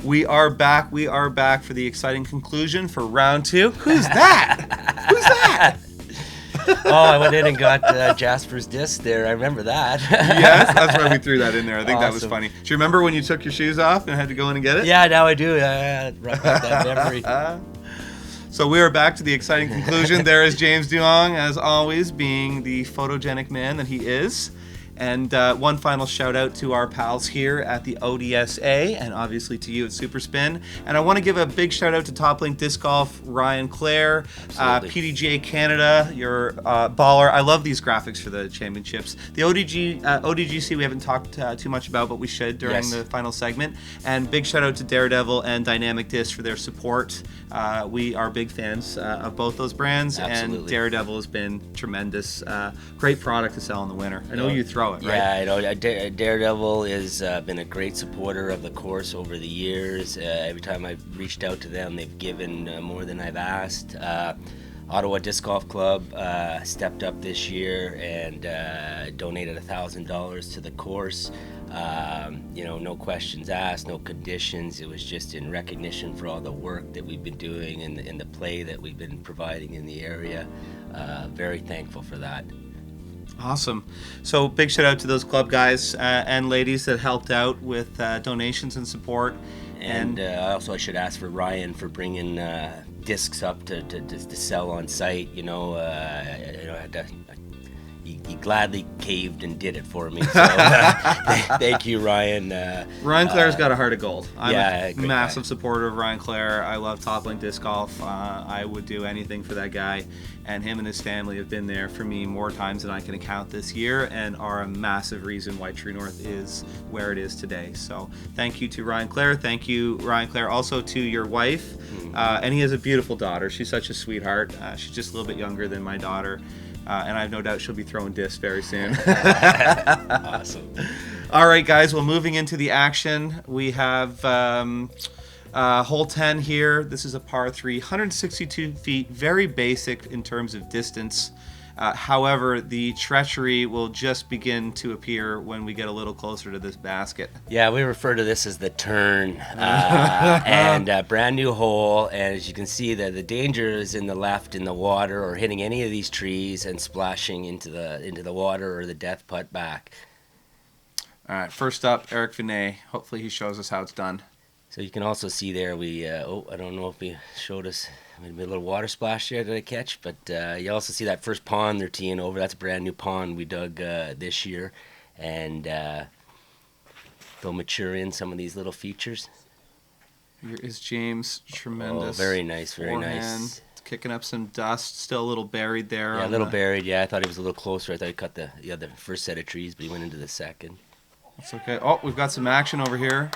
We are back. We are back for the exciting conclusion for round 2. Who's that? Who's that? I went in and got Jasper's disc there. I remember that. Yes, that's why we threw that in there. I think Awesome. that was funny. Do you remember when you took your shoes off and had to go in and get it? Yeah, now I do. Brought back that memory. So we are back to the exciting conclusion. There is James Duong, as always, being the photogenic man that he is. And one final shout out to our pals here at the ODSA, and obviously to you at SuperSpin. And I want to give a big shout out to Top Link Disc Golf, Ryan Clare, PDGA Canada, your baller. I love these graphics for the championships. The ODGC we haven't talked too much about, but we should during the final segment. And big shout out to Daredevil and Dynamic Disc for their support. We are big fans of both those brands. Absolutely. And Daredevil has been tremendous. Great product to sell in the winter. I know you throw it, right? Yeah, I know. Daredevil has been a great supporter of the course over the years. Every time I've reached out to them, they've given more than I've asked. Ottawa Disc Golf Club stepped up this year and donated $1,000 to the course. No questions asked, no conditions. It was just in recognition for all the work that we've been doing and the play that we've been providing in the area. Very thankful for that. Awesome. So big shout out to those club guys and ladies that helped out with donations and support. And also I should ask for Ryan for bringing discs up to sell on site. He gladly caved and did it for me. So thank you, Ryan. Ryan Clare's got a heart of gold. I'm a great massive guy. supporter of Ryan Clare. I love Top Link Disc Golf. I would do anything for that guy. And him and his family have been there for me more times than I can count this year and are a massive reason why True North is where it is today. So thank you to Ryan Clare. Thank you, Ryan Clare, also to your wife. And he has a beautiful daughter. She's such a sweetheart. She's just a little bit younger than my daughter. And I have no doubt she'll be throwing discs very soon. Awesome. All right, guys. Well, moving into the action, we have hole 10 here. This is a par 3, 162 feet, very basic in terms of distance. However, the treachery will just begin to appear when we get a little closer to this basket. Yeah, we refer to this as the turn, and a brand new hole. And as you can see, the danger is in the left in the water, or hitting any of these trees and splashing into the water or the death putt back. All right, first up, Eric Vinet. Hopefully, he shows us how it's done. So you can also see there we. I don't know if he showed us. Maybe a little water splash there that I catch, but you also see that first pond they're teeing over. That's a brand new pond we dug this year, and they'll mature in some of these little features. Here is James, tremendous. Oh, very nice, very forehand. nice. It's kicking up some dust, still a little buried there. Yeah, a little buried. Yeah, I thought he was a little closer. I thought he cut the first set of trees, but he went into the second. That's okay. Oh, we've got some action over here.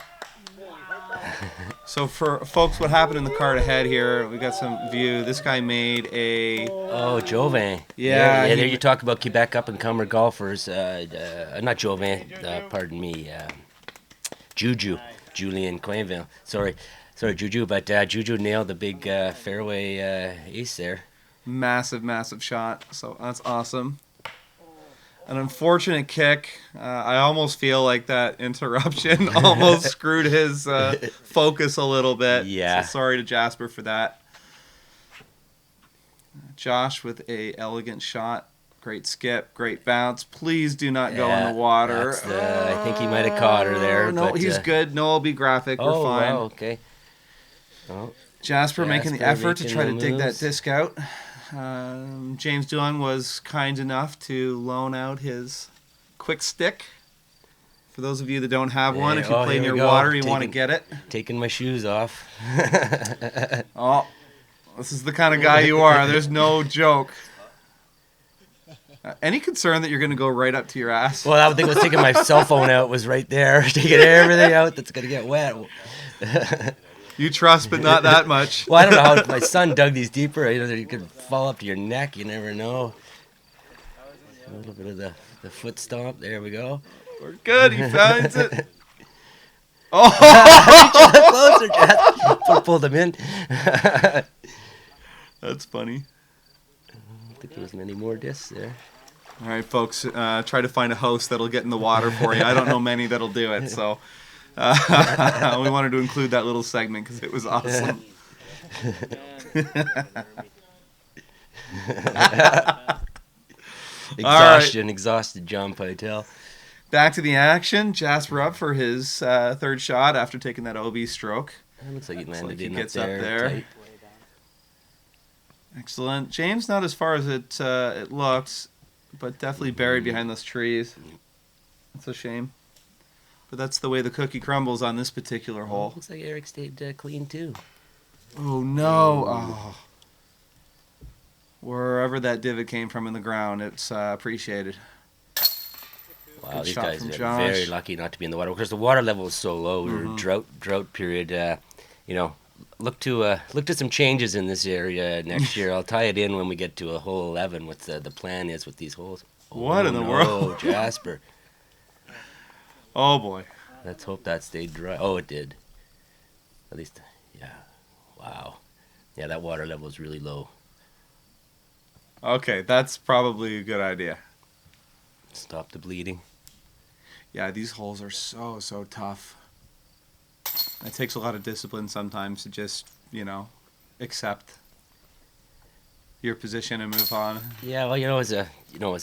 So for folks, what happened in the card ahead here, we got some view. This guy made a... Oh, Jovan. Yeah. There you talk about Quebec up-and-comer golfers. Not Jovan, pardon me. Julian Quainville. Sorry, Juju. But Juju nailed the big fairway ace there. Massive, massive shot. So that's awesome. An unfortunate kick. I almost feel like that interruption almost screwed his focus a little bit. Yeah. So sorry to Jasper for that. Josh with a elegant shot. Great skip. Great bounce. Please do not go in the water. I think he might have caught her there. No, but, he's good. No, it'll be graphic. We're fine. Oh, okay. Oh, Jasper making the effort to try to dig that moves. disc out. James Duong was kind enough to loan out his quick stick. For those of you that don't have one, if you play near water, you want to get it. Taking my shoes off. Oh, this is the kind of guy you are. There's no joke. Any concern that you're going to go right up to your ass? Well, I was taking my cell phone out. Was right there, taking everything out that's going to get wet. You trust, but not that much. Well, I don't know how my son dug these deeper. You could fall up to your neck. You never know. A little bit of the foot stomp. There we go. We're good. He finds it. Oh! Closer, Jess. Pulled him in. That's funny. I don't think there was many more discs there. All right, folks. Try to find a host that'll get in the water for you. I don't know many that'll do it. So We wanted to include that little segment because it was awesome. Exhausted John Pytel. Back to the action. Jasper up for his third shot after taking that OB stroke. It looks like he landed he gets up there. Tight. Excellent. James not as far as it looks, but definitely buried behind those trees. It's a shame. But that's the way the cookie crumbles on this particular hole. Looks like Eric stayed clean too. Oh no. Oh. Wherever that divot came from in the ground, it's appreciated. Wow, Good these shot guys from are Josh. very lucky not to be in the water because the water level is so low. We were in drought period. Look to some changes in this area next year. I'll tie it in when we get to a hole 11. What the plan is with these holes. What in the world? Oh, Jasper. Oh boy. Let's hope that stayed dry. Oh, it did. At least, yeah. Wow. Yeah, that water level is really low. Okay, that's probably a good idea. Stop the bleeding. Yeah, these holes are so tough. It takes a lot of discipline sometimes to just, accept your position and move on. Yeah, well, as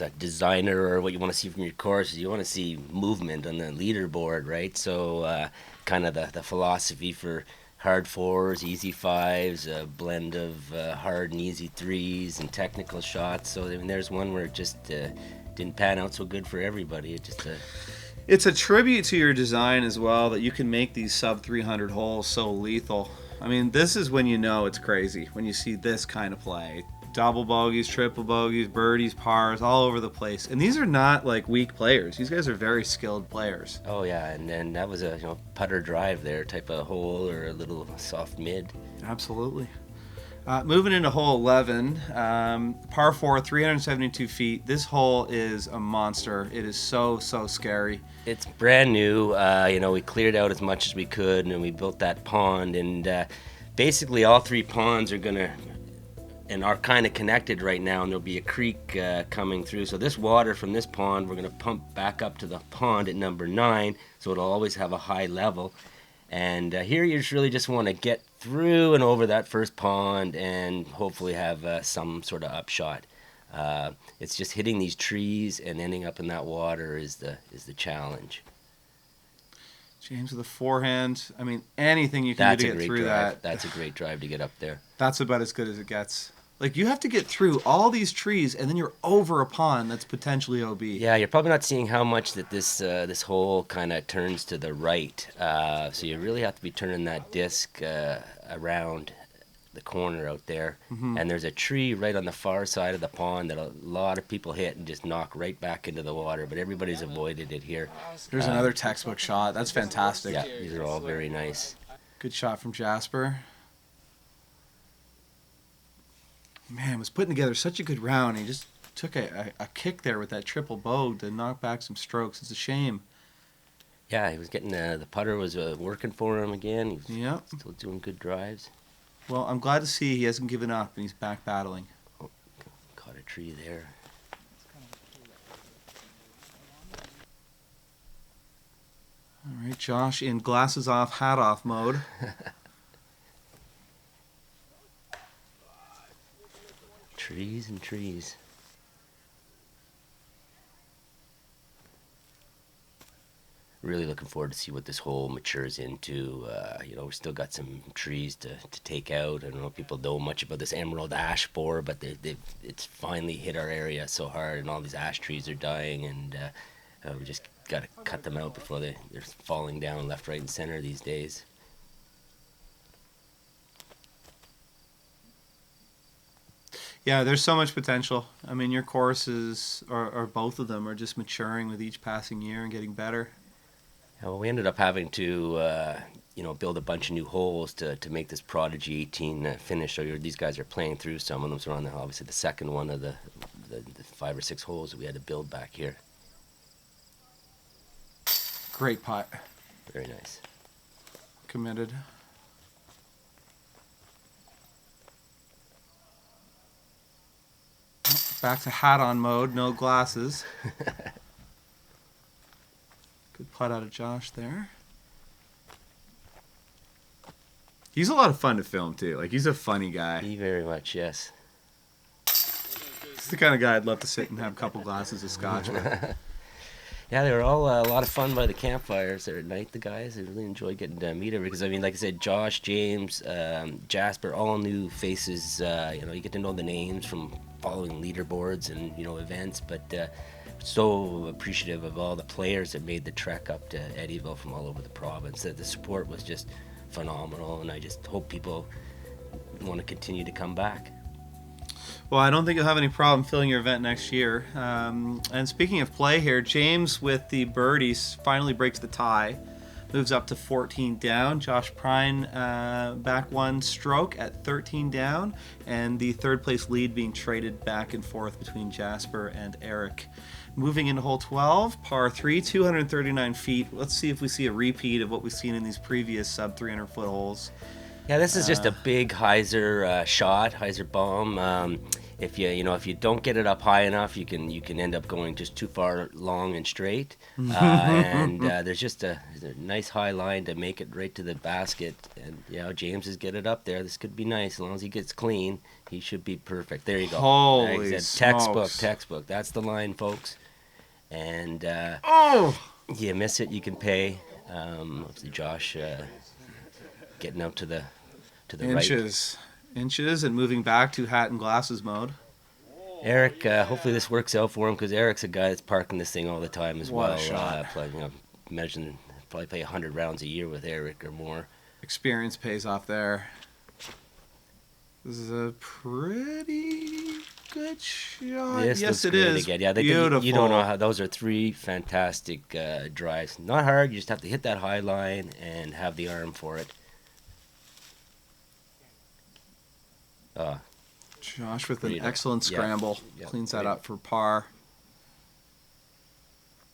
a designer or what you want to see from your course, you want to see movement on the leaderboard, right? So, kind of the philosophy for hard fours, easy fives, a blend of hard and easy threes, and technical shots. So, I mean, there's one where it just didn't pan out so good for everybody. It just It's a tribute to your design as well that you can make these sub 300 holes so lethal. I mean, this is when you know it's crazy, when you see this kind of play. Double bogeys, triple bogeys, birdies, pars, all over the place. And these are not like weak players. These guys are very skilled players. Oh yeah, and then that was a putter drive there type of hole or a little soft mid. Absolutely. Moving into hole 11, par 4, 372 feet. This hole is a monster. It is so scary. It's brand new. We cleared out as much as we could, and we built that pond. And basically, all three ponds are kind of connected right now, and there'll be a creek coming through. So this water from this pond, we're going to pump back up to the pond at number 9, so it'll always have a high level. And here you just want to get through and over that first pond and hopefully have some sort of upshot. It's just hitting these trees and ending up in that water is the challenge. James with a forehand. I mean, anything you can do to get through that. That's a great drive to get up there. That's about as good as it gets. Like, you have to get through all these trees, and then you're over a pond that's potentially OB. Yeah, you're probably not seeing how much that this hole kind of turns to the right. So you really have to be turning that disc around the corner out there. Mm-hmm. And there's a tree right on the far side of the pond that a lot of people hit and just knock right back into the water. But everybody's avoided it here. There's another textbook shot. That's fantastic. Yeah, these are all very nice. Good shot from Jasper. Man, was putting together such a good round. He just took a kick there with that triple bogue to knock back some strokes. It's a shame. Yeah, he was getting the putter was working for him again. He was still doing good drives. Well, I'm glad to see he hasn't given up and he's back battling. Oh, caught a tree there. All right, Josh in glasses off, hat off mode. Trees and trees. Really looking forward to see what this hole matures into. We've still got some trees to take out. I don't know if people know much about this emerald ash borer, but it's finally hit our area so hard, and all these ash trees are dying, and we just got to cut them out before they're falling down left, right, and center these days. Yeah, there's so much potential. I mean, your courses, or both of them, are just maturing with each passing year and getting better. Yeah, well, we ended up having to, build a bunch of new holes to make this Prodigy 18 finish. So these guys are playing through some of them. So we're on obviously the second one of the 5 or 6 holes that we had to build back here. Great putt. Very nice. Committed. Back to hat-on mode, no glasses. Good putt out of Josh there. He's a lot of fun to film too. Like, he's a funny guy. He very much, yes. He's the kind of guy I'd love to sit and have a couple glasses of scotch with. Yeah, they were all a lot of fun by the campfires there at night, the guys. I really enjoyed getting to meet everybody because, I mean, like I said, Josh, James, Jasper, all new faces. You get to know the names from following leaderboards and, events, but so appreciative of all the players that made the trek up to Ettyville from all over the province. The support was just phenomenal, and I just hope people want to continue to come back. Well, I don't think you'll have any problem filling your event next year. And speaking of play here, James with the birdies finally breaks the tie, moves up to 14 down. Josh Prine back one stroke at 13 down, and the third place lead being traded back and forth between Jasper and Eric. Moving into hole 12, par 3, 239 feet. Let's see if we see a repeat of what we've seen in these previous sub 300 foot holes. Yeah, this is just a big hyzer shot, hyzer bomb. If you don't get it up high enough, you can end up going just too far long and straight. And there's just a nice high line to make it right to the basket. And James is get it up there. This could be nice as long as he gets clean. He should be perfect. There you go. Holy smokes. Textbook. That's the line, folks. And you miss it, you can pay. Obviously, Josh getting out to the inches and moving back to hat and glasses mode. Eric, hopefully this works out for him because Eric's a guy that's parking this thing all the time as What well. A shot. Imagine probably play 100 rounds a year with Eric or more. Experience pays off there. This is a pretty good shot. Yes, it is. Again. Yeah, beautiful. You don't know how those are three fantastic drives. Not hard. You just have to hit that high line and have the arm for it. Josh with an excellent scramble. Yep. Cleans that up for par.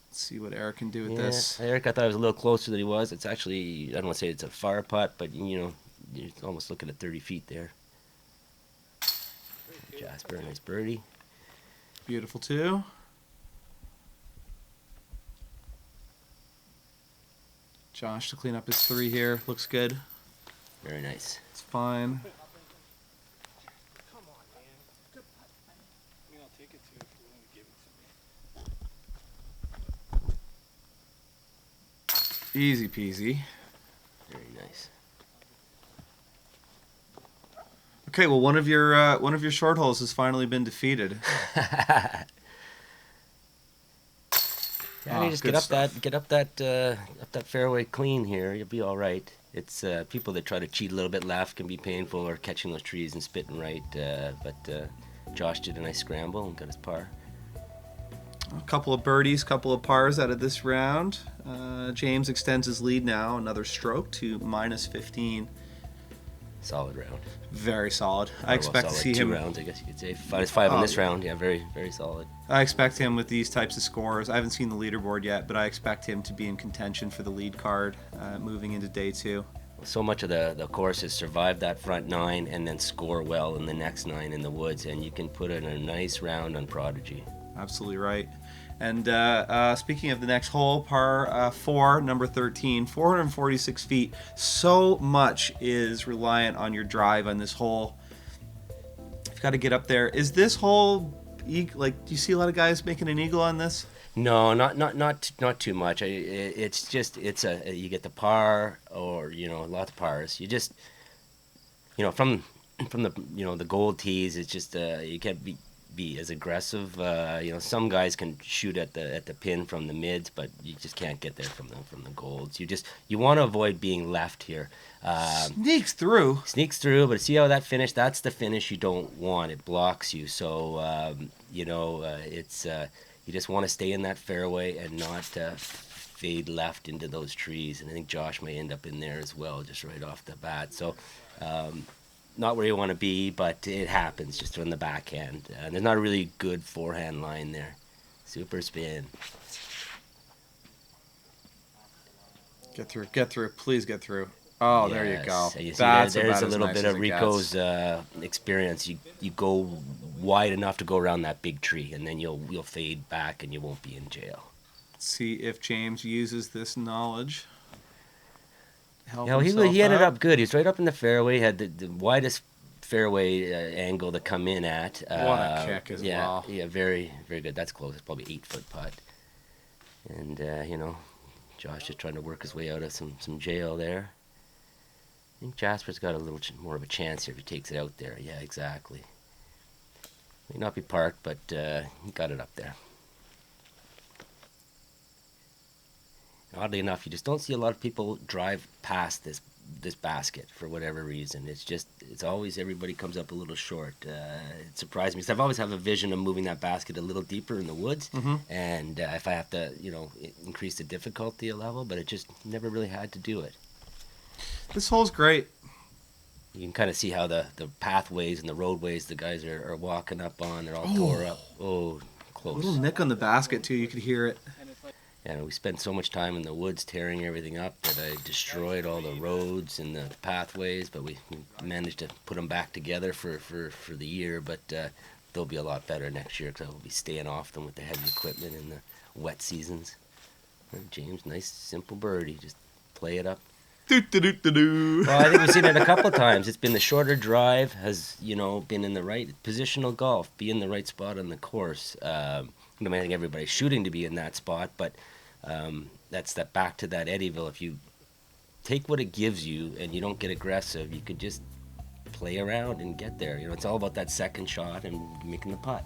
Let's see what Eric can do with this. Eric, I thought it was a little closer than he was. It's actually, I don't want to say it's a far putt, but you're almost looking at 30 feet there. Jasper, nice birdie. Beautiful too. Josh to clean up his 3 here. Looks good. Very nice. It's fine. Easy peasy. Very nice. Okay, well, one of your short holes has finally been defeated. You just get up that fairway clean here. You'll be all right. It's people that try to cheat a little bit left can be painful, or catching those trees and spitting right. But Josh did a nice scramble and got his par. A couple of birdies, couple of pars out of this round. James extends his lead now, another stroke to minus 15. Solid round. Very solid. I expect to see him. 2 rounds, I guess you could say. Five on this round. Yeah, very, very solid. I expect him with these types of scores. I haven't seen the leaderboard yet, but I expect him to be in contention for the lead card moving into day 2. So much of the course is survive that front 9 and then score well in the next 9 in the woods, and you can put in a nice round on Prodigy. Absolutely right. And speaking of the next hole, par 4, number 13, 446 feet. So much is reliant on your drive on this hole. You've got to get up there. Is this hole, like, do you see a lot of guys making an eagle on this? No, not too much. It's just you get the par, or lots of pars. You just from the the gold tees. It's just you can't be as aggressive. Some guys can shoot at the pin from the mids, but you just can't get there from the golds. You want to avoid being left here. Sneaks through, but see how that finish? That's the finish you don't want. It blocks you. So it's you just want to stay in that fairway and not fade left into those trees. And I think Josh may end up in there as well, just right off the bat. So. Not where you want to be, but it happens just on the backhand. There's not a really good forehand line there. Super spin. Get through. Please get through. Oh, yes. There you go. You see there's a little bit of Rico's experience. You go wide enough to go around that big tree, and then you'll fade back, and you won't be in jail. Let's see if James uses this knowledge. help You know, himself he ended out. up good. He was right up in the fairway, had the widest fairway angle to come in at. What a kick as yeah, well. Yeah, very, very good. That's close. It's probably 8-foot putt. And, you know, Josh just trying to work his way out of some jail there. I think Jasper's got a little more of a chance here if he takes it out there. Yeah, exactly. May not be parked, but he got it up there. Oddly enough, you just don't see a lot of people drive past this basket for whatever reason. It's always everybody comes up a little short. It surprised me because I've always have a vision of moving that basket a little deeper in the woods, and if I have to, you know, increase the difficulty level, but it just never really had to do it. This hole's great. You can kind of see how the pathways and the roadways the guys are walking up on, they're all tore up. Oh, A close. little nick on the basket too. You could hear it. And we spent so much time in the woods tearing everything up that I destroyed all the roads and the pathways, but we managed to put them back together for the year, but they'll be a lot better next year because I will be staying off them with the heavy equipment in the wet seasons. James, nice simple birdie, just play it up. Do. Well, I think we've seen it a couple of times. It's been the shorter drive, has, you know, been in the right positional golf, be in the right spot on the course. I think everybody's shooting to be in that spot, but that's that back to that Ettyville. If you take what it gives you and you don't get aggressive, you could just play around and get there. You know, it's all about that second shot and making the putt.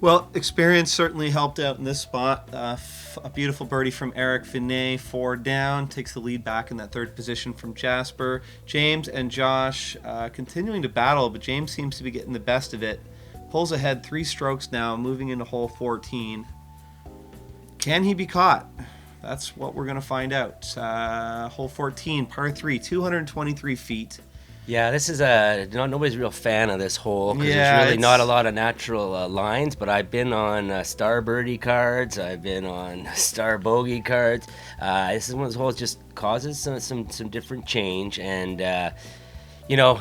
Well, experience certainly helped out in this spot. A beautiful birdie from Eric Vinet, 4 down, takes the lead back in that third position from Jasper. James and Josh continuing to battle, but James seems to be getting the best of it. Pulls ahead 3 strokes now, moving into hole 14. Can he be caught? That's what we're going to find out. Hole 14, par 3, 223 feet. Yeah, this is nobody's a real fan of this hole because Yeah, there's really not a lot of natural lines. But I've been on star birdie cards. I've been on star bogey cards. This is one of those holes just causes some different change, and you know,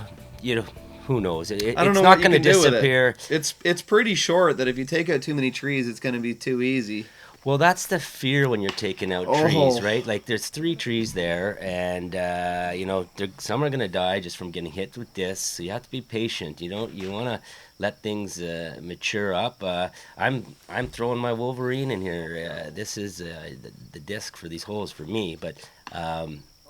who knows? I don't It's know not what you going to can do with disappear. It's pretty short that if you take out too many trees, it's going to be too easy. Well, that's the fear when you're taking out trees, right? Like there's 3 trees there, and you know, some are going to die just from getting hit with discs. So you have to be patient. You want to let things mature up. I'm throwing my Wolverine in here. This is the disc for these holes for me, but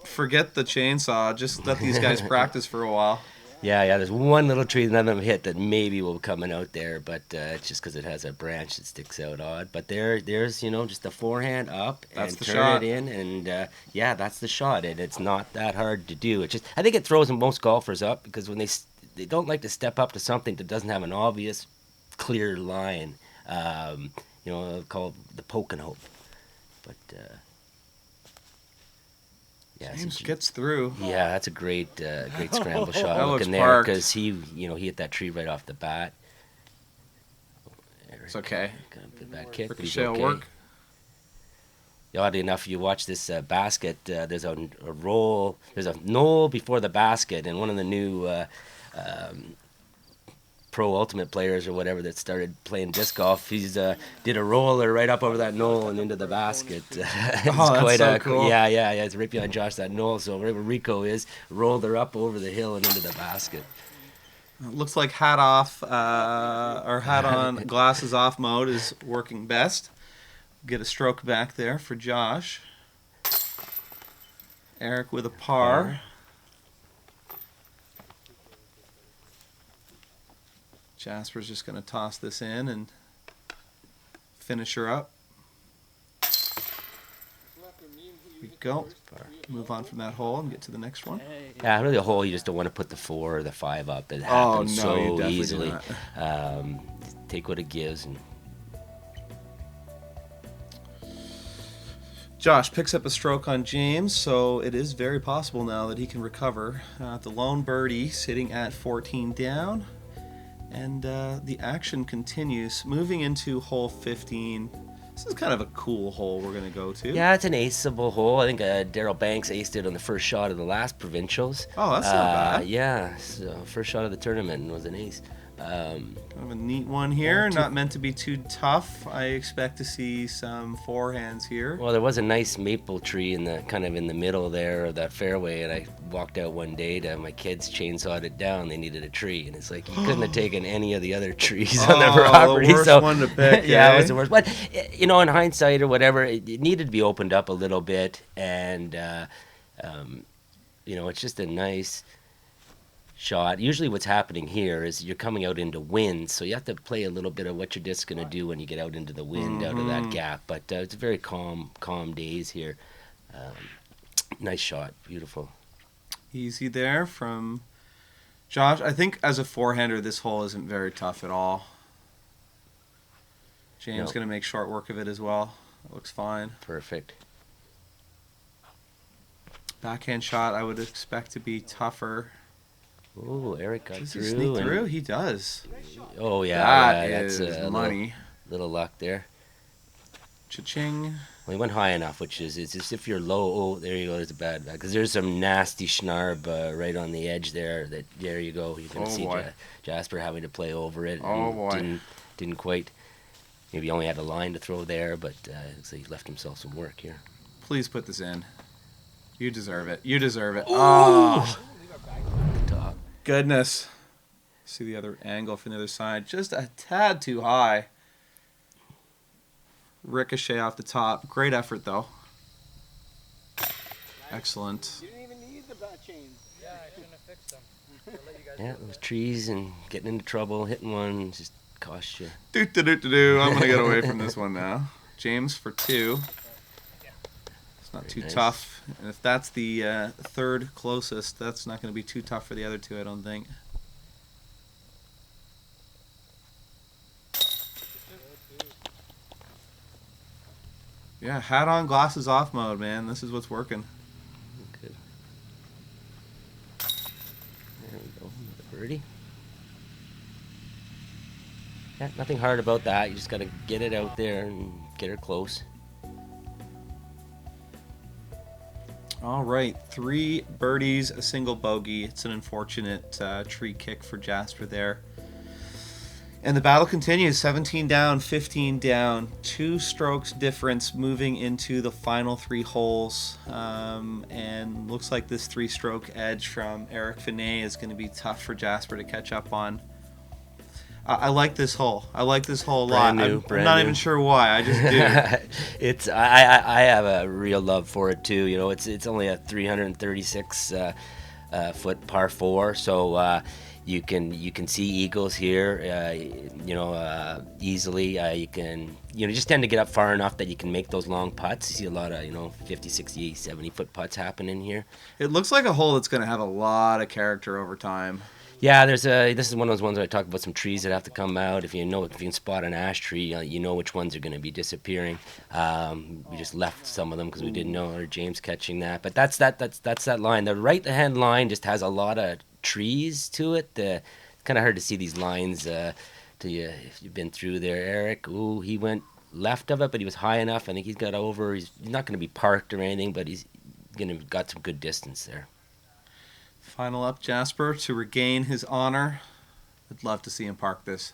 Forget the chainsaw. Just let these guys practice for a while. Yeah, there's one little tree that none of them hit that maybe will be coming out there, but it's just because it has a branch that sticks out odd. But there's, you know, just the forehand up That's and the turn shot. it in, and yeah, that's the shot. And it's not that hard to do. It's just, I think it throws most golfers up because when they don't like to step up to something that doesn't have an obvious, clear line. You know, called the poke and hope. But yeah, James gets through. yeah, that's a great scramble shot That looks looking there parked. because he hit that tree right off the bat. It's okay. Kind of a bad kick, but he's Ricochet will okay. work. Oddly enough, you watch this basket. There's a roll. There's a knoll before the basket, and one of the new pro ultimate players or whatever that started playing disc golf, he's did a roller right up over that knoll and into the basket. It's that's so cool. Yeah. It's right behind Josh, that knoll. So wherever Rico is, rolled her up over the hill and into the basket. It looks like hat off or hat on, glasses off mode is working best. Get a stroke back there for Josh. Eric with a par. Jasper's just going to toss this in and finish her up. Here we go. Move on from that hole and get to the next one. Yeah, really a hole you just don't want to put the 4 or the 5 up. It Oh, happens no, you so definitely do easily. not. Take what it gives. And Josh picks up a stroke on James, so it is very possible now that he can recover. The lone birdie sitting at 14 down. And the action continues. Moving into hole 15. This is kind of a cool hole we're going to go to. yeah, it's an aceable hole. I think Daryl Banks aced it on the first shot of the last Provincials. Oh, that's not bad. Yeah, so first shot of the tournament was an ace. Kind of a neat one here. Not meant to be too tough. I expect to see some forehands here. Well, there was a nice maple tree in the kind of in the middle there of that fairway, and I walked out one day to my kids chainsawed it down. They needed a tree, and it's like you couldn't have taken any of the other trees on the property. The worst one to pick. Yeah, it was the worst. But you know, in hindsight or whatever, it needed to be opened up a little bit, and you know, it's just a nice shot. Usually what's happening here is you're coming out into wind, so you have to play a little bit of what your disc's going to do when you get out into the wind out of that gap. But it's very calm days here. Nice shot. Beautiful. Easy there from Josh. I think as a forehander, this hole isn't very tough at all. James going to make short work of it as well. It looks fine. Perfect. Backhand shot I would expect to be tougher. Oh, Eric got Does through. he sneak through? He does. Oh, yeah. That's money. Little luck there. Cha-ching. Well, he went high enough, which is, it's just if you're low, oh, there you go, there's a bad back. Because there's some nasty schnarb right on the edge there. There you go. You can see Jasper having to play over it. Oh, boy. Didn't quite. Maybe he only had a line to throw there, but looks like he left himself some work here. Please put this in. You deserve it. You deserve it. Ooh. Oh. Top. Goodness. See the other angle from the other side. Just a tad too high. Ricochet off the top. Great effort, though. Excellent. You didn't even need the bat chains. Yeah, I shouldn't have fixed them. Yeah, those trees and getting into trouble, hitting one just cost you. I'm going to get away from this one now. James for 2. It's not too tough. And if that's the third closest, that's not going to be too tough for the other two, I don't think. Yeah, hat on, glasses off mode, man. This is what's working. Good. There we go. Another birdie. Yeah, nothing hard about that. You just got to get it out there and get her close. All right, 3 birdies, a single bogey. It's an unfortunate tree kick for Jasper there. And the battle continues, 17 down, 15 down, 2 strokes difference moving into the final 3 holes. And looks like this 3-stroke edge from Eric Vinet is going to be tough for Jasper to catch up on. I like this hole. I like this hole a lot. I'm not even sure why. I just do. I have a real love for it too. You know, it's only a 336 foot par 4, so you can see eagles here. You know, easily. You can just tend to get up far enough that you can make those long putts. You see a lot of 50, 60, 70 foot putts happening here. It looks like a hole that's going to have a lot of character over time. Yeah, this is one of those ones where I talk about some trees that have to come out. If you can spot an ash tree, you know which ones are going to be disappearing. We just left some of them because we didn't know, or James catching that. But that's that line. The right-hand line just has a lot of trees to it. It's kind of hard to see these lines if you've been through there, Eric. Ooh, he went left of it, but he was high enough. I think he's got over. He's not going to be parked or anything, but he's got some good distance there. Final up, Jasper, to regain his honor. I'd love to see him park this.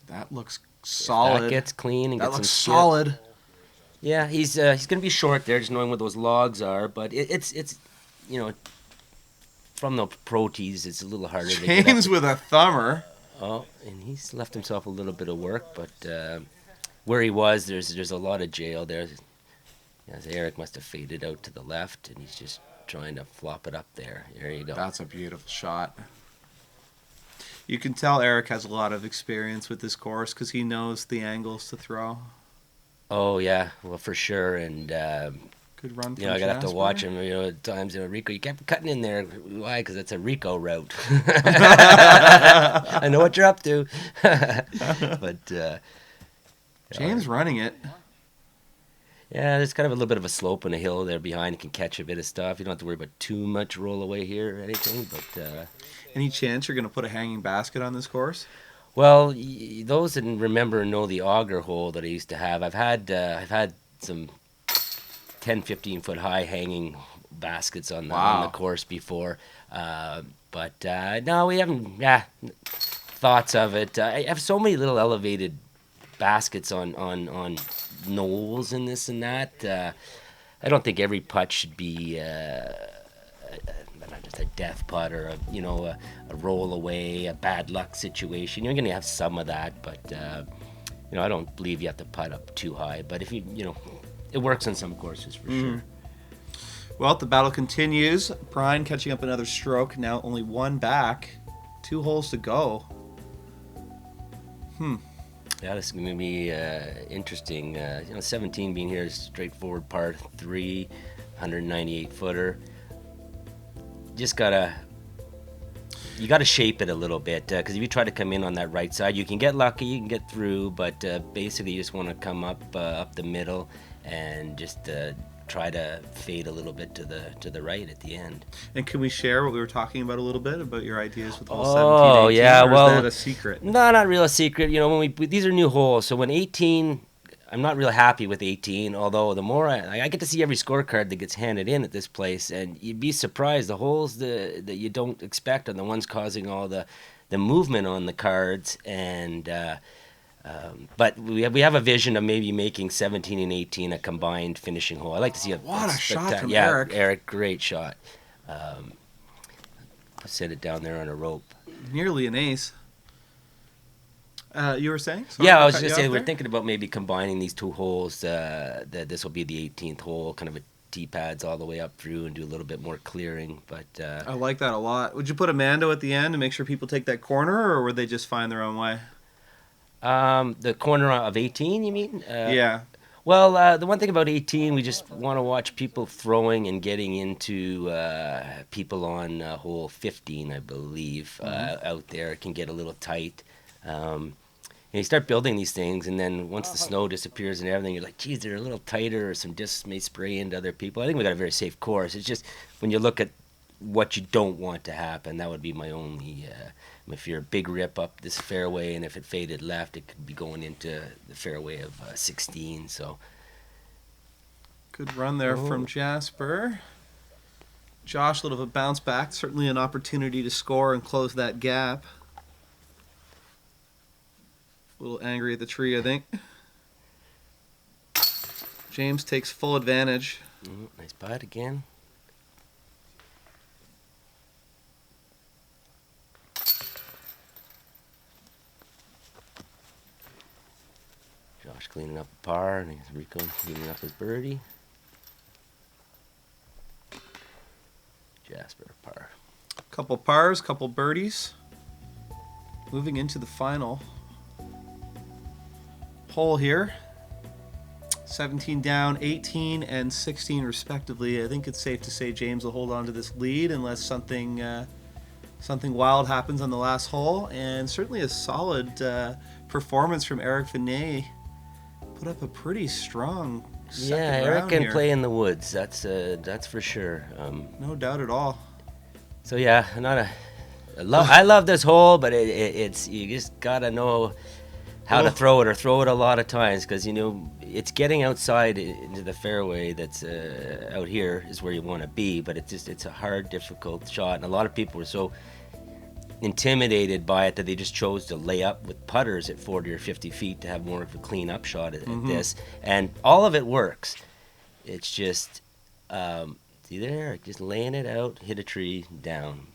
That looks solid. If that gets clean and that gets looks some solid. Skip. Yeah, he's going to be short there, just knowing where those logs are. But it's from the pro tees, it's a little harder to get James up. with a thumber. Oh, and he's left himself a little bit of work, but where he was, there's a lot of jail there. Yes, Eric must have faded out to the left, and he's just trying to flop it up there. There you go. That's a beautiful shot. You can tell Eric has a lot of experience with this course because he knows the angles to throw. Oh, yeah. Well, for sure. And, good run from I got to have to Jasper. watch him. At times, Rico, you kept cutting in there. Why? Because it's a Rico route. I know what you're up to. But James running it. Yeah, there's kind of a little bit of a slope and a hill there behind. You can catch a bit of stuff. You don't have to worry about too much roll away here or anything. But any chance you're going to put a hanging basket on this course? Well, those that remember know the auger hole that I used to have. I've had some 10, 15 foot high hanging baskets on the Wow. course before. But no, we haven't thoughts of it. I have so many little elevated baskets on knolls and this and that. I don't think every putt should be just a death putt or a roll away, a bad luck situation. You're going to have some of that, but I don't believe you have to putt up too high. But if it works on some courses for sure. Well, the battle continues. Prine catching up another stroke. Now only one back. 2 holes to go. Yeah, this is going to be interesting. 17 being here is straightforward par 3, 198 footer. You gotta shape it a little bit, because if you try to come in on that right side, you can get lucky, you can get through, but basically you just want to come up the middle and just try to fade a little bit to the right at the end. And can we share what we were talking about a little bit about your ideas with hole 17, 18? Yeah, or well, is that a secret? No, not real a secret. When these are new holes, so when 18, I'm not real happy with 18. Although the more I get to see every scorecard that gets handed in at this place, and you'd be surprised the holes that you don't expect are the ones causing all the movement on the cards. And but we have a vision of maybe making 17 and 18 a combined finishing hole. I like to see What a shot from Eric. Eric. Eric, great shot. Set it down there on a rope. Nearly an ace. You were saying? Sorry, Yeah, I was cut you just saying off we're there. thinking about maybe combining these 2 holes. That this will be the 18th hole, kind of a tee pads all the way up through, and do a little bit more clearing. But I like that a lot. Would you put a Mando at the end to make sure people take that corner, or would they just find their own way? the corner of 18, you mean? Yeah. Well, the one thing about 18, we just want to watch people throwing and getting into people on hole 15, I believe, out there. It can get a little tight. And you start building these things, and then once the snow disappears and everything, you're like, geez, they're a little tighter, or some discs may spray into other people. I think we got a very safe course. It's just when you look at what you don't want to happen, that would be my only if you're a big rip up this fairway, and if it faded left, it could be going into the fairway of 16. So Good run there from Jasper. Josh, a little bit of a bounce back. Certainly an opportunity to score and close that gap. A little angry at the tree, I think. James takes full advantage. nice putt again. Josh cleaning up a par, and Rico cleaning up his birdie. Jasper par. Couple pars, couple birdies. Moving into the final hole here. 17 down, 18 and 16 respectively. I think it's safe to say James will hold on to this lead unless something wild happens on the last hole. And certainly a solid performance from Eric Vinet. Put up a pretty strong second Eric round can here. play in the woods. That's for sure. No doubt at all. So yeah, I love this hole, but it's you just gotta know how to throw it, or throw it a lot of times, because it's getting outside into the fairway. That's out here is where you want to be, but it's a hard, difficult shot, and a lot of people were so intimidated by it that they just chose to lay up with putters at 40 or 50 feet to have more of a clean up shot at this, and all of it works. It's just see there, just laying it out, hit a tree, down.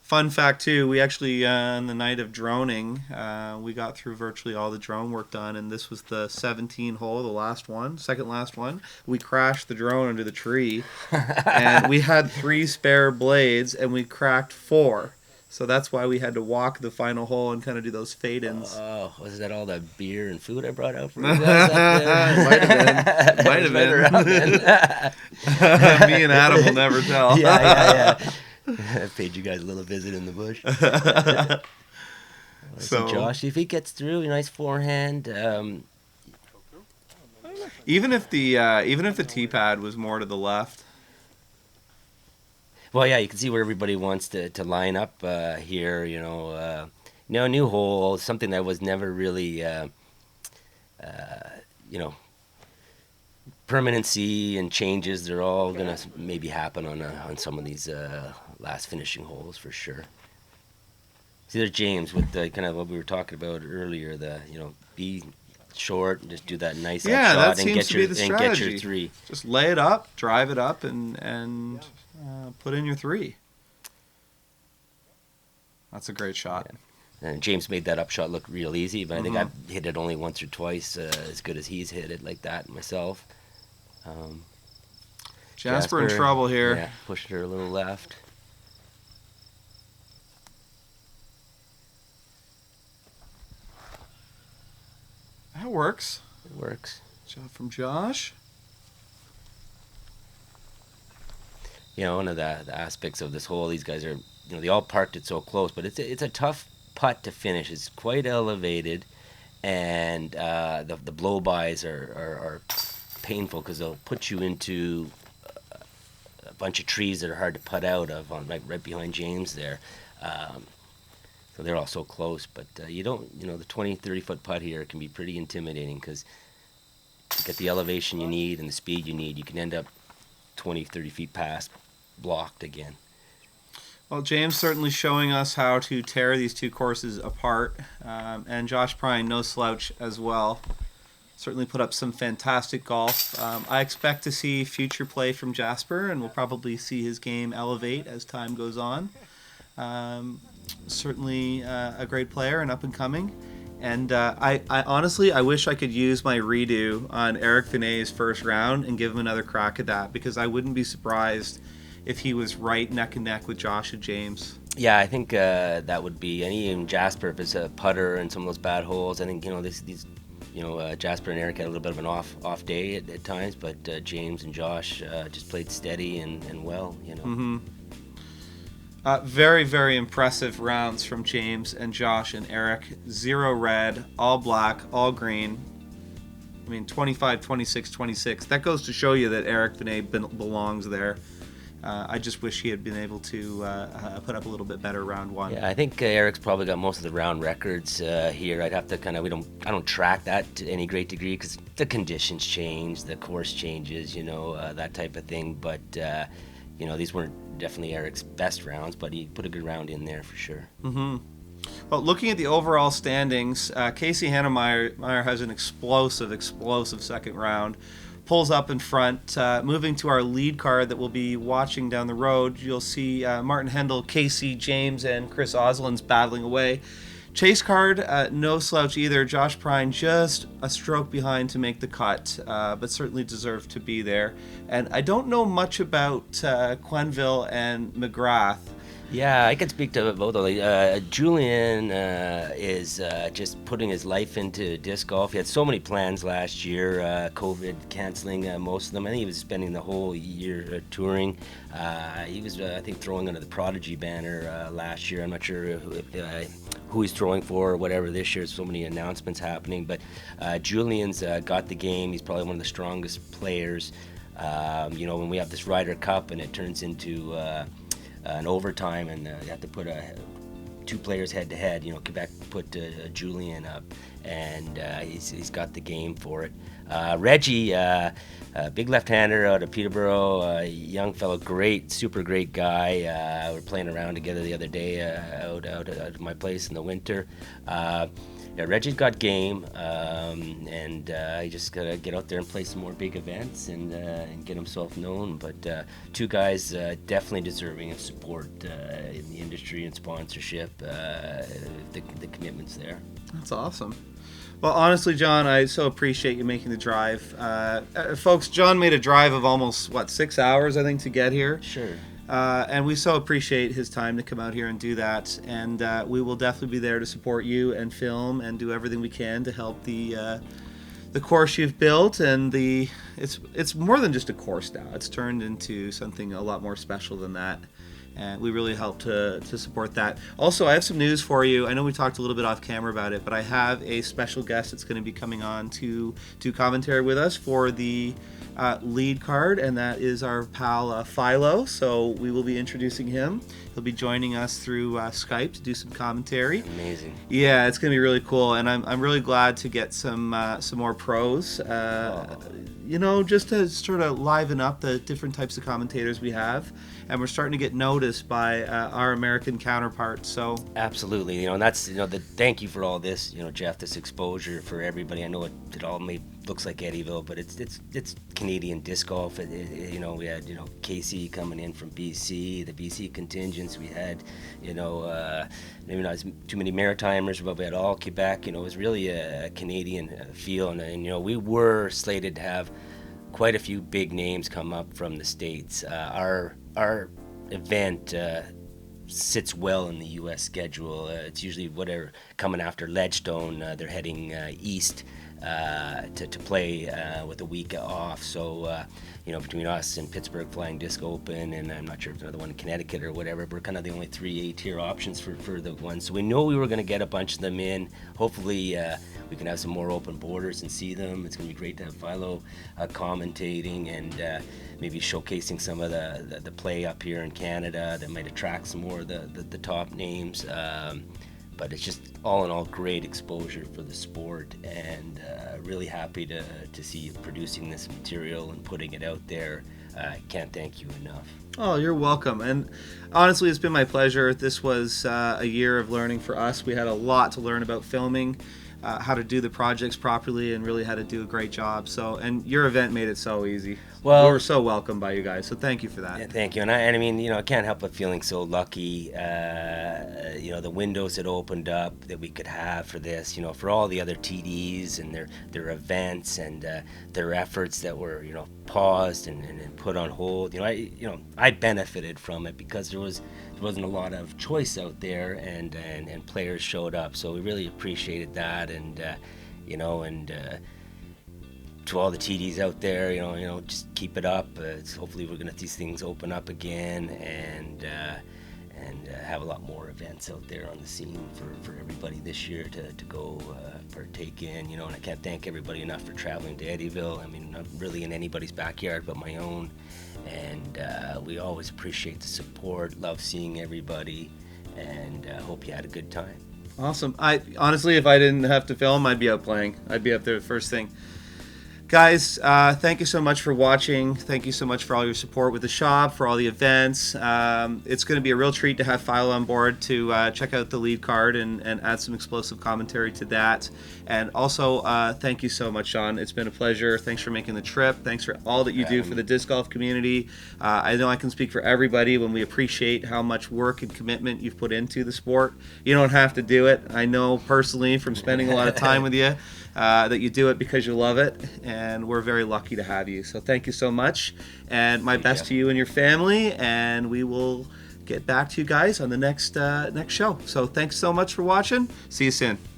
Fun fact too, we actually on the night of droning, we got through virtually all the drone work done, and this was the 17 hole, the last one, second last one. We crashed the drone under the tree, and we had 3 spare blades, and we cracked 4. So that's why we had to walk the final hole and kind of do those fade-ins. Oh, was that all the beer and food I brought out for you guys up there? Might have been. Me and Adam will never tell. Yeah. I paid you guys a little visit in the bush. So Josh, if he gets through, nice forehand. Even if the tee pad was more to the left. Well, yeah, you can see where everybody wants to line up here. New hole, something that was never really, permanency and changes, they're all going to maybe happen on some of these last finishing holes for sure. See, there's James with the kind of what we were talking about earlier, be short and just do that nice up shot that and seems to be the strategy. get your 3. Just lay it up, drive it up, and put in your 3. That's a great shot. Yeah. And James made that up shot look real easy, but I think I've hit it only once or twice as good as he's hit it like that myself. Jasper in trouble here. Yeah, pushed her a little left. That works. It works. Shot from Josh. One of the aspects of this hole, these guys are, they all parked it so close, but it's a tough putt to finish. It's quite elevated, and the blow-bys are painful because they'll put you into a bunch of trees that are hard to putt out of right behind James there. So they're all so close, but the 20, 30-foot putt here can be pretty intimidating because to get the elevation you need and the speed you need, you can end up 20, 30 feet past, blocked again. Well, James certainly showing us how to tear these 2 courses apart, and Josh Prine, no slouch as well. Certainly put up some fantastic golf. I expect to see future play from Jasper, and we'll probably see his game elevate as time goes on. Certainly a great player and up and coming. And I honestly, I wish I could use my redo on Eric Vinet's first round and give him another crack at that, because I wouldn't be surprised if he was right neck and neck with Josh and James. Yeah, I think that would be, and even Jasper, if it's a putter and some of those bad holes, I think, these Jasper and Eric had a little bit of an off day at times, but James and Josh just played steady and well, Very, very impressive rounds from James and Josh and Eric. 0 red, all black, all green. I mean, 25, 26, 26. That goes to show you that Eric Vinet belongs there. I just wish he had been able to put up a little bit better round 1. Yeah, I think Eric's probably got most of the round records here. I'd have to I don't track that to any great degree because the conditions change, the course changes, that type of thing. But these weren't definitely Eric's best rounds, but he put a good round in there for sure. Well, looking at the overall standings, Casey Hannemeyer has an explosive second round. Pulls up in front. Moving to our lead card that we'll be watching down the road, you'll see Martin Hendel, Casey, James, and Chris Oslin's battling away. Chase card, no slouch either. Josh Prine just a stroke behind to make the cut, but certainly deserved to be there. And I don't know much about Quenneville and McGrath. Yeah, I can speak to both of them. Julian is just putting his life into disc golf. He had so many plans last year, COVID canceling most of them. I think he was spending the whole year touring. He was, I think, throwing under the Prodigy banner last year. I'm not sure who he's throwing for or whatever this year. So many announcements happening. But Julian's got the game. He's probably one of the strongest players. When we have this Ryder Cup and it turns into an overtime and you have to put 2 players head to head, Quebec put Julian up, and he's got the game for it. Reggie, big left-hander out of Peterborough, young fellow, super great guy. We were playing around together the other day out at my place in the winter. Yeah, Reggie's got game, and he just got to get out there and play some more big events and get himself known. But 2 guys definitely deserving of support in the industry and sponsorship. The commitment's there. That's awesome. Well, honestly, John, I so appreciate you making the drive. Folks, John made a drive of almost, 6 hours, I think, to get here. Sure. And we so appreciate his time to come out here and do that. And we will definitely be there to support you and film and do everything we can to help the course you've built. And it's more than just a course now. It's turned into something a lot more special than that. and we really help to support that. Also, I have some news for you. I know we talked a little bit off camera about it, but I have a special guest that's going to be coming on to commentary with us for the lead card, and that is our pal Philo. So we will be introducing him. He'll be joining us through Skype to do some commentary. Amazing. Yeah, it's going to be really cool, and I'm really glad to get some more pros. You know, just to sort of liven up the different types of commentators we have, and we're starting to get noticed by our American counterparts. So absolutely, you know, and that's, you know, thank you for all this, you know, Jeff, this exposure for everybody. I know it all looks like Ettyville, but it's Canadian disc golf. You know, we had, you know, Casey coming in from BC, the BC contingents. We had, you know, maybe not as too many Maritimers, but we had all Quebec. You know, it was really a Canadian feel, and you know, we were slated to have quite a few big names come up from the States. Our event sits well in the U.S. schedule. It's usually whatever coming after Ledgestone. They're heading east to play with a week off. So, you know, between us and Pittsburgh Flying Disc Open, and I'm not sure if there's another one in Connecticut or whatever, we're kind of the only 3 A-tier options for the ones. So we know we were going to get a bunch of them in. Hopefully, we can have some more open borders and see them. It's going to be great to have Philo commentating and maybe showcasing some of the play up here in Canada that might attract some more of the top names. But it's just all in all great exposure for the sport, and really happy to see you producing this material and putting it out there. I can't thank you enough. Oh, you're welcome. And honestly, it's been my pleasure. This was a year of learning for us. We had a lot to learn about filming, how to do the projects properly, and really how to do a great job. So, and your event made it so easy. Well, we were so welcomed by you guys, so thank you for that. Yeah, thank you. And I mean, you know, I can't help but feeling so lucky, you know, the windows that opened up that we could have for this, you know, for all the other TDs and their events and their efforts that were, you know, paused and put on hold. You know, I benefited from it because there wasn't a lot of choice out there, and players showed up, so we really appreciated that. And you know, and to all the TDs out there, you know, just keep it up. Hopefully we're gonna these things open up again, and have a lot more events out there on the scene for everybody this year to go partake in. You know, and I can't thank everybody enough for traveling to Ettyville. I mean, not really in anybody's backyard but my own, and we always appreciate the support, love seeing everybody, and hope you had a good time. Awesome. I honestly, if I didn't have to film, I'd be out playing. I'd be up there the first thing. Guys, thank you so much for watching. Thank you so much for all your support with the shop, for all the events. It's going to be a real treat to have Philo on board to check out the lead card and add some explosive commentary to that. And also, thank you so much, Sean. It's been a pleasure. Thanks for making the trip. Thanks for all that you do for the disc golf community. I know I can speak for everybody when we appreciate how much work and commitment you've put into the sport. You don't have to do it. I know personally from spending a lot of time with you that you do it because you love it, and we're very lucky to have you. So thank you so much, and my best to you and your family, and we will get back to you guys on the next show. So thanks so much for watching. See you soon.